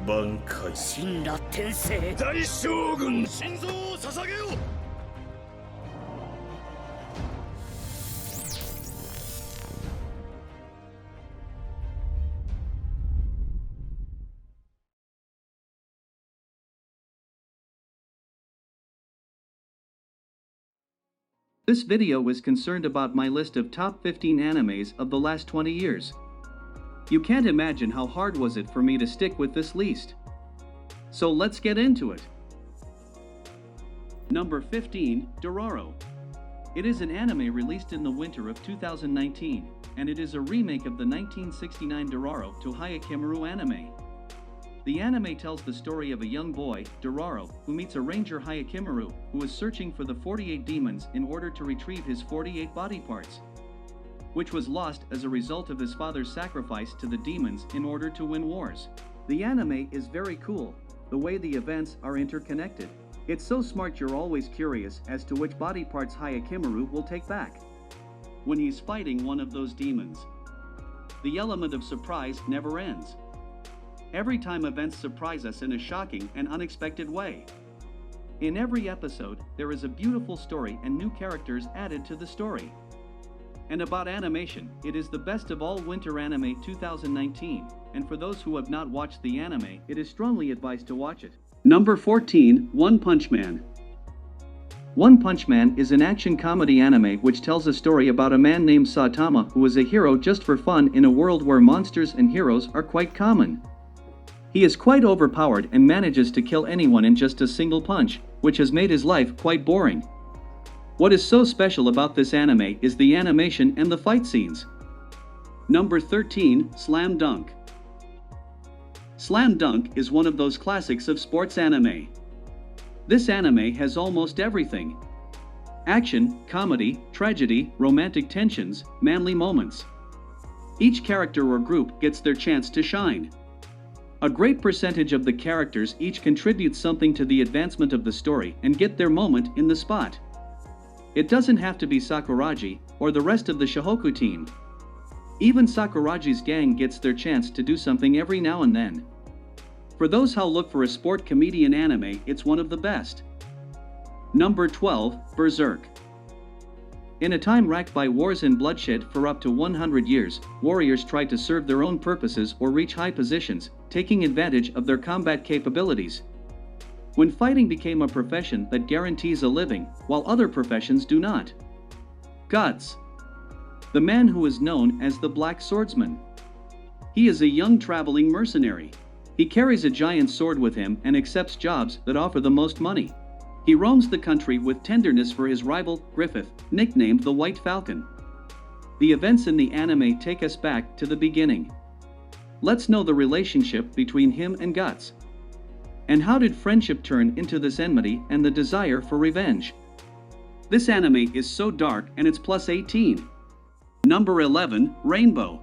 挽回神羅転生大将軍心臓を捧げよう。 This video was concerned about my list of top 15 animes of the last 20 years. You can't imagine how hard was it for me to stick with this list. So let's get into it. Number 15, Dororo. It is an anime released in the winter of 2019, and it is a remake of the 1969 Dororo to Hyakkimaru anime. The anime tells the story of a young boy, Dororo, who meets a ranger Hyakkimaru, who is searching for the 48 demons in order to retrieve his 48 body parts, which was lost as a result of his father's sacrifice to the demons in order to win wars. The anime is very cool, the way the events are interconnected. It's so smart you're always curious as to which body parts Hyakkimaru will take back when he's fighting one of those demons. The element of surprise never ends. Every time events surprise us in a shocking and unexpected way. In every episode, there is a beautiful story and new characters added to the story. And about animation, it is the best of all winter anime 2019, and for those who have not watched the anime, it is strongly advised to watch it. Number 14, One Punch Man. One Punch Man is an action comedy anime which tells a story about a man named Saitama who is a hero just for fun in a world where monsters and heroes are quite common. He is quite overpowered and manages to kill anyone in just a single punch, which has made his life quite boring. What is so special about this anime is the animation and the fight scenes. Number 13, Slam Dunk. Slam Dunk is one of those classics of sports anime. This anime has almost everything: action, comedy, tragedy, romantic tensions, manly moments. Each character or group gets their chance to shine. A great percentage of the characters each contribute something to the advancement of the story and get their moment in the spot. It doesn't have to be Sakuraji or the rest of the Shohoku team. Even Sakuraji's gang gets their chance to do something every now and then. For those who look for a sport comedian anime, it's one of the best. Number 12, Berserk. In a time racked by wars and bloodshed for up to 100 years, warriors tried to serve their own purposes or reach high positions, taking advantage of their combat capabilities. When fighting became a profession that guarantees a living, while other professions do not. Guts. The man who is known as the Black Swordsman. He is a young traveling mercenary. He carries a giant sword with him and accepts jobs that offer the most money. He roams the country with tenderness for his rival, Griffith, nicknamed the White Falcon. The events in the anime take us back to the beginning. Let's know the relationship between him and Guts. And how did friendship turn into this enmity and the desire for revenge? This anime is so dark and it's plus 18. Number 11, Rainbow.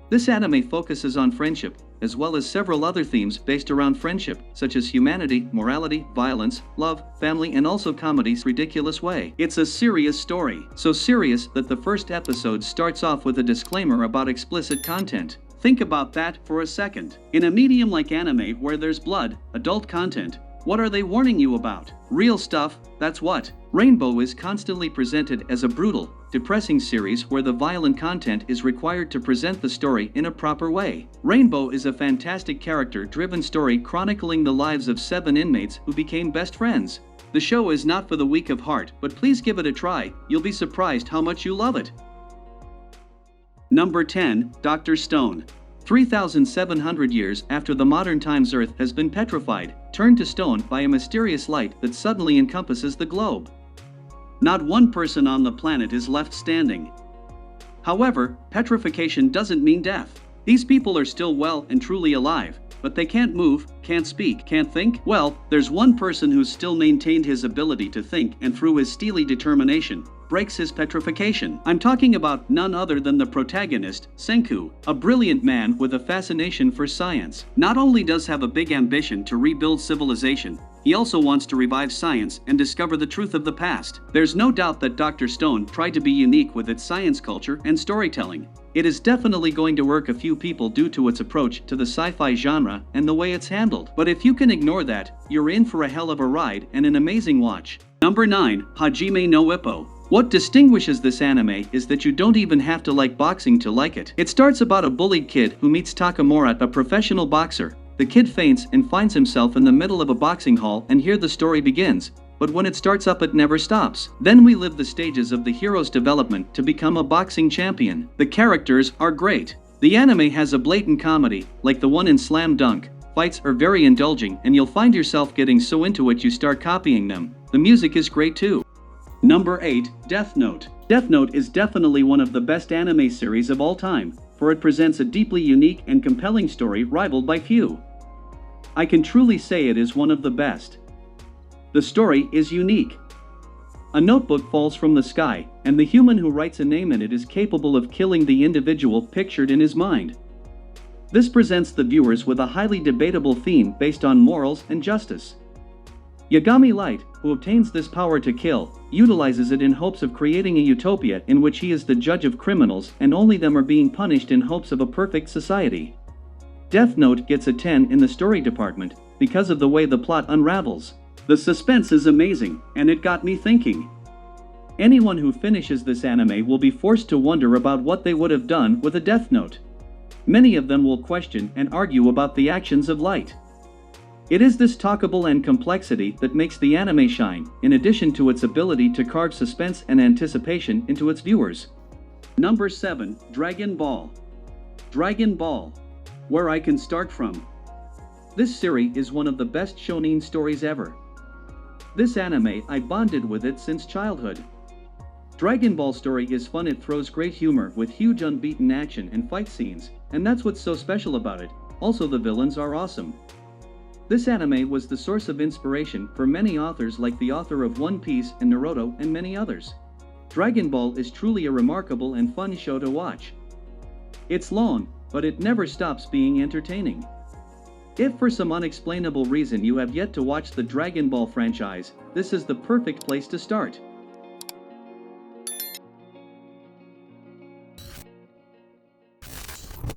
This anime focuses on friendship, as well as several other themes based around friendship, such as humanity, morality, violence, love, family, and also comedy's ridiculous way. It's a serious story, so serious that the first episode starts off with a disclaimer about explicit content. Think about that for a second. In a medium like anime where there's blood, adult content, what are they warning you about? Real stuff, that's what. Rainbow is constantly presented as a brutal, depressing series where the violent content is required to present the story in a proper way. Rainbow is a fantastic character-driven story chronicling the lives of 7 inmates who became best friends. The show is not for the weak of heart, but please give it a try. You'll be surprised how much you love it. Number 10, Dr. Stone. 3,700 years after the modern times Earth has been petrified, turned to stone by a mysterious light that suddenly encompasses the globe. Not one person on the planet is left standing. However, petrification doesn't mean death. These people are still well and truly alive, but they can't move, can't speak, can't think. Well, there's one person who's still maintained his ability to think and through his steely determination, breaks his petrification. I'm talking about none other than the protagonist, Senku, a brilliant man with a fascination for science. Not only does have a big ambition to rebuild civilization, He also wants to revive science and discover the truth of the past. There's no doubt that Dr. Stone tried to be unique with its science culture and storytelling. It is definitely going to irk a few people due to its approach to the sci-fi genre and the way it's handled. But if you can ignore that, you're in for a hell of a ride and an amazing watch. Number 9. Hajime no Ippo. What distinguishes this anime is that you don't even have to like boxing to like it. It starts about a bullied kid who meets Takamura, a professional boxer. The kid faints and finds himself in the middle of a boxing hall, and here the story begins. But when it starts up, it never stops. Then we live the stages of the hero's development to become a boxing champion. The characters are great. The anime has a blatant comedy, like the one in Slam Dunk. Fights are very indulging, and you'll find yourself getting so into it you start copying them. The music is great too. Number 8. Death Note. Death Note is definitely one of the best anime series of all time, for it presents a deeply unique and compelling story rivaled by few. I can truly say it is one of the best. The story is unique. A notebook falls from the sky, and the human who writes a name in it is capable of killing the individual pictured in his mind. This presents the viewers with a highly debatable theme based on morals and justice. Yagami Light, who obtains this power to kill, utilizes it in hopes of creating a utopia in which he is the judge of criminals and only them are being punished in hopes of a perfect society. Death Note gets a 10 in the story department because of the way the plot unravels. The suspense is amazing, and it got me thinking. Anyone who finishes this anime will be forced to wonder about what they would have done with a Death Note. Many of them will question and argue about the actions of Light. It is this talkable and complexity that makes the anime shine, in addition to its ability to carve suspense and anticipation into its viewers. Number 7. Dragon Ball. Dragon Ball. Where I can start from. This series is one of the best shonen stories ever. This anime, I bonded with it since childhood. Dragon Ball story is fun, it throws great humor with huge unbeaten action and fight scenes, and that's what's so special about it. Also, the villains are awesome. This anime was the source of inspiration for many authors like the author of One Piece and Naruto and many others. Dragon Ball is truly a remarkable and fun show to watch. It's long, but it never stops being entertaining. If for some unexplainable reason you have yet to watch the Dragon Ball franchise, this is the perfect place to start.